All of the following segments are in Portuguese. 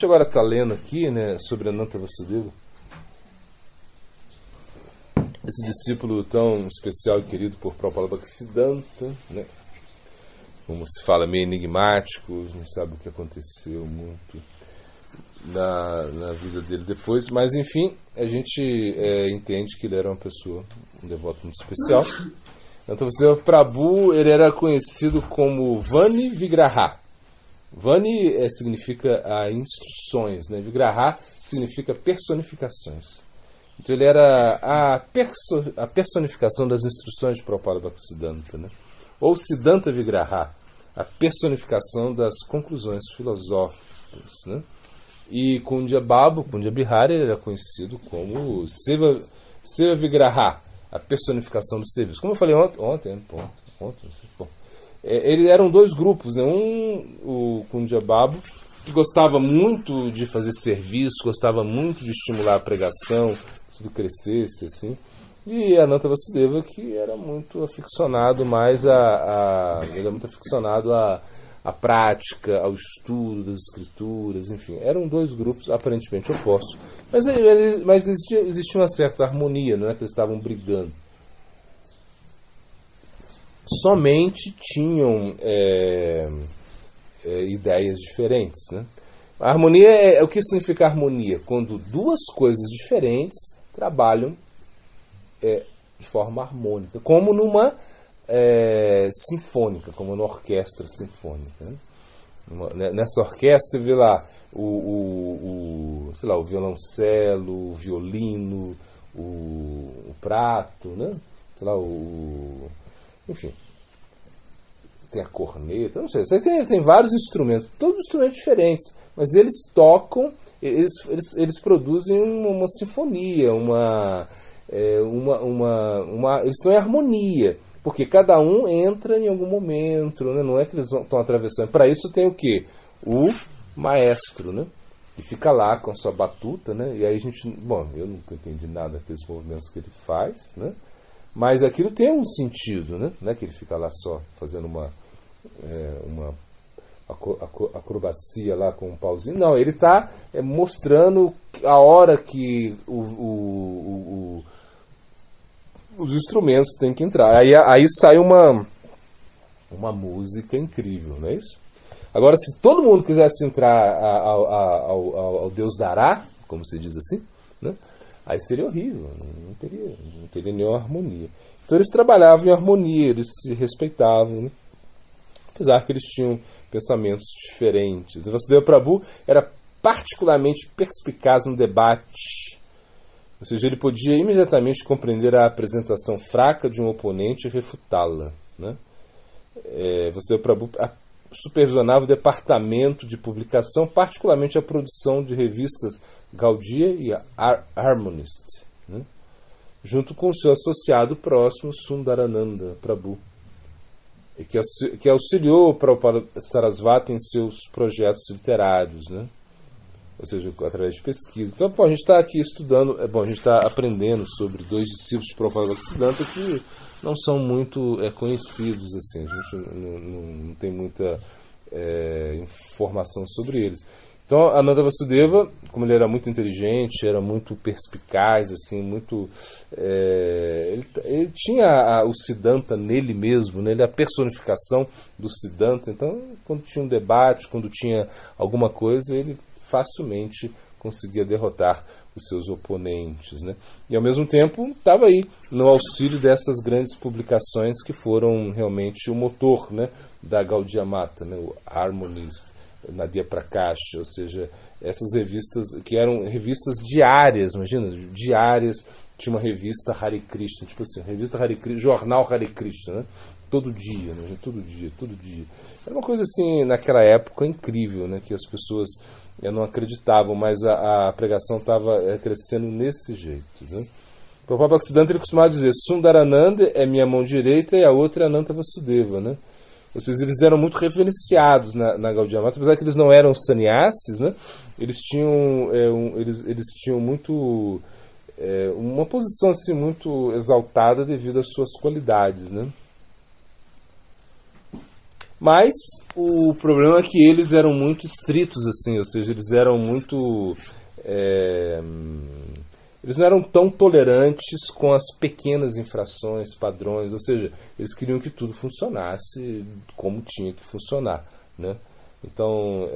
gente agora está lendo aqui, né, sobre Ananta Vasudeva, esse discípulo tão especial e querido por Prabhupada Bhaktisiddhanta, né? Como se fala, meio enigmático, não sabe o que aconteceu muito na vida dele depois, mas enfim, a gente entende que ele era uma pessoa, um devoto muito especial. Então, Prabhu, ele era conhecido como Vani Vigraha. Vani significa instruções, né? Vigraha significa personificações. Então ele era a personificação das instruções de Prabhupada Bhaktisiddhanta, né? Ou Siddhanta Vigraha, a personificação das conclusões filosóficas, né? E Kundya Babu, Kundya Bihari, ele era conhecido como Seva Vigraha, a personificação do serviço. Como eu falei ontem, eram dois grupos, né? O Kundya Babu, que gostava muito de fazer serviço, gostava muito de estimular a pregação, tudo crescesse, assim. E Ananta Vasudeva, que era muito aficionado mais ele era muito aficionado à prática, ao estudo das escrituras, enfim. Eram dois grupos aparentemente opostos. Mas existia uma certa harmonia, não é que eles estavam brigando. Somente tinham ideias diferentes, né? A harmonia o que significa harmonia? Quando duas coisas diferentes trabalham de forma harmônica, como numa sinfônica, como numa orquestra sinfônica, né? Nessa orquestra você vê lá sei lá, o violoncelo, o violino, o prato, né? Sei lá, enfim, tem a corneta, não sei, tem vários instrumentos, todos instrumentos diferentes, mas eles tocam, eles produzem uma sinfonia, eles estão em harmonia, porque cada um entra em algum momento, né? Não é que eles estão atravessando. Para isso tem o quê? O maestro, né? Que fica lá com a sua batuta, né? E aí eu nunca entendi nada daqueles movimentos que ele faz, né? Mas aquilo tem um sentido, né? Não é que ele fica lá só fazendo uma acrobacia lá com um pauzinho. Não, ele está mostrando a hora que os instrumentos têm que entrar. Aí sai uma música incrível, não é isso? Agora, se todo mundo quisesse entrar ao Deus dará, como se diz assim, né? Aí seria horrível, não teria nenhuma harmonia. Então eles trabalhavam em harmonia, eles se respeitavam, né? Apesar que eles tinham pensamentos diferentes. O Vasudeva Prabhu era particularmente perspicaz no debate, ou seja, ele podia imediatamente compreender a apresentação fraca de um oponente e refutá-la, né? Vasudeva Prabhu supervisionava o departamento de publicação, particularmente a produção de revistas Gaudiya e Harmonist, né? Junto com o seu associado próximo, Sundarananda Prabhu, que auxiliou Prabhupada Sarasvati em seus projetos literários, né? Ou seja, através de pesquisa. Então, a gente está aqui estudando, a gente está aprendendo sobre dois discípulos de Prabhupada Bhaktisiddhanta que não são muito conhecidos, assim, a gente não tem muita informação sobre eles. Então, Ananta Vasudeva, como ele era muito inteligente, era muito perspicaz, assim, muito, ele tinha o Siddhanta nele mesmo, né? Ele é a personificação do Siddhanta. Então, quando tinha um debate, quando tinha alguma coisa, ele facilmente conseguia derrotar os seus oponentes, né? E ao mesmo tempo estava aí no auxílio dessas grandes publicações que foram realmente o motor, né, da Gaudiya Mata, né, o Harmonist, Nadia Prakash, ou seja, essas revistas que eram revistas diárias, imagina, diárias. Tinha uma revista Hare Krishna, tipo assim, revista Hare Krishna, jornal Hare Krishna, né? Todo dia, né? Todo dia. Era uma coisa assim, naquela época, incrível, né? Que as pessoas não acreditavam, mas a pregação estava crescendo nesse jeito, né? O Prabhupada Bhaktisiddhanta, ele costumava dizer: Sundarananda é minha mão direita e a outra é Ananta Vasudeva, né? Ou seja, eles eram muito reverenciados na Gaudiya Mata, apesar que eles não eram sannyasis, né? Eles tinham eles tinham muito uma posição assim muito exaltada devido às suas qualidades, né? Mas o problema é que eles eram muito estritos, assim, ou seja, eles eram muito... eles não eram tão tolerantes com as pequenas infrações, padrões, ou seja, eles queriam que tudo funcionasse como tinha que funcionar, né? Então,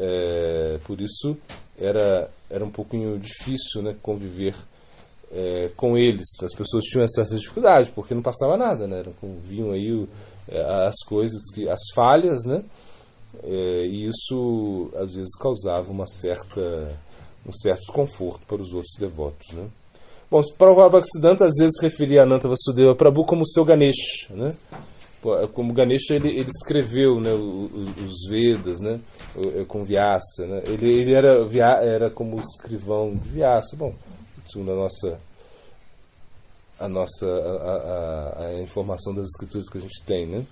por isso era um pouquinho difícil, né, conviver com eles. As pessoas tinham essa dificuldade, porque não passava nada, né? Viam aí as coisas, as falhas, né? E isso às vezes causava um certo desconforto para os outros devotos, né? Bom, Prabhupada Bhaktisiddhanta às vezes referia Ananta Vasudeva Prabhu como seu Ganesha, né? Como Ganesha ele escreveu, né, os Vedas, né, com Vyasa, né? Ele era como escrivão de Vyasa. Bom, segundo a informação das escrituras que a gente tem, né?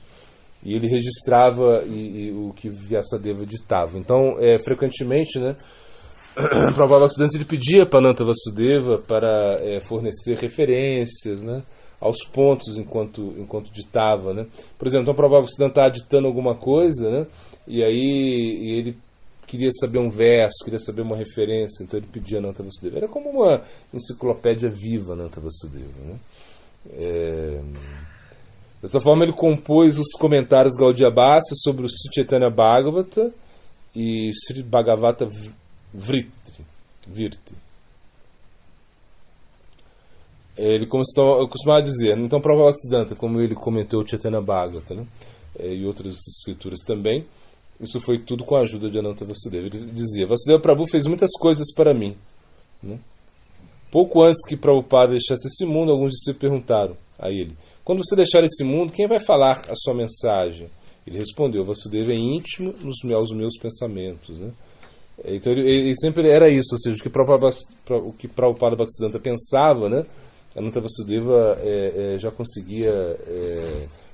E ele registrava o que Vyasadeva ditava. Então, frequentemente, né, Prabhupada Bhaktisiddhanta ele pedia para Ananta Vasudeva para fornecer referências, né, aos pontos enquanto ditava, né? Por exemplo, então Prabhupada Bhaktisiddhanta está ditando alguma coisa, né, e aí ele queria saber um verso, queria saber uma referência, então ele pedia a Ananta Vasudeva. Era como uma enciclopédia viva, Ananta Vasudeva, né? Dessa forma ele compôs os comentários Gaudiya Bhasya sobre o Sri Chaitanya Bhagavata e Sri Bhagavata Virti. Ele costumava dizer, então Prabhupada Bhaktisiddhanta, como ele comentou o Chaitanya Bhagavata, né, e outras escrituras também, isso foi tudo com a ajuda de Ananta Vasudeva. Ele dizia, Vasudeva Prabhu fez muitas coisas para mim, né? Pouco antes que Prabhupada deixasse esse mundo, alguns discípulos perguntaram a ele, quando você deixar esse mundo, quem vai falar a sua mensagem? Ele respondeu, Vasudeva é íntimo aos meus pensamentos, né? Então ele sempre era isso, ou seja, o que Prabhupada Bhaktisiddhanta pensava, né? Ananta Vasudeva já conseguia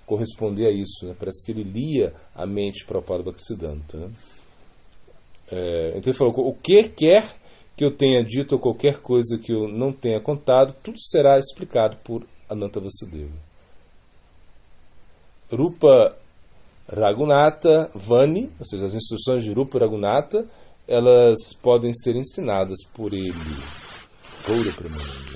corresponder a isso, né? Parece que ele lia a mente de Prabhupada Bhaktisiddhanta, né? Então ele falou, o que quer que eu tenha dito ou qualquer coisa que eu não tenha contado, tudo será explicado por Ananta Vasudeva. Rupa Raghunatha Vani, ou seja, as instruções de Rupa Raghunatha, elas podem ser ensinadas por ele. Goura Premananda.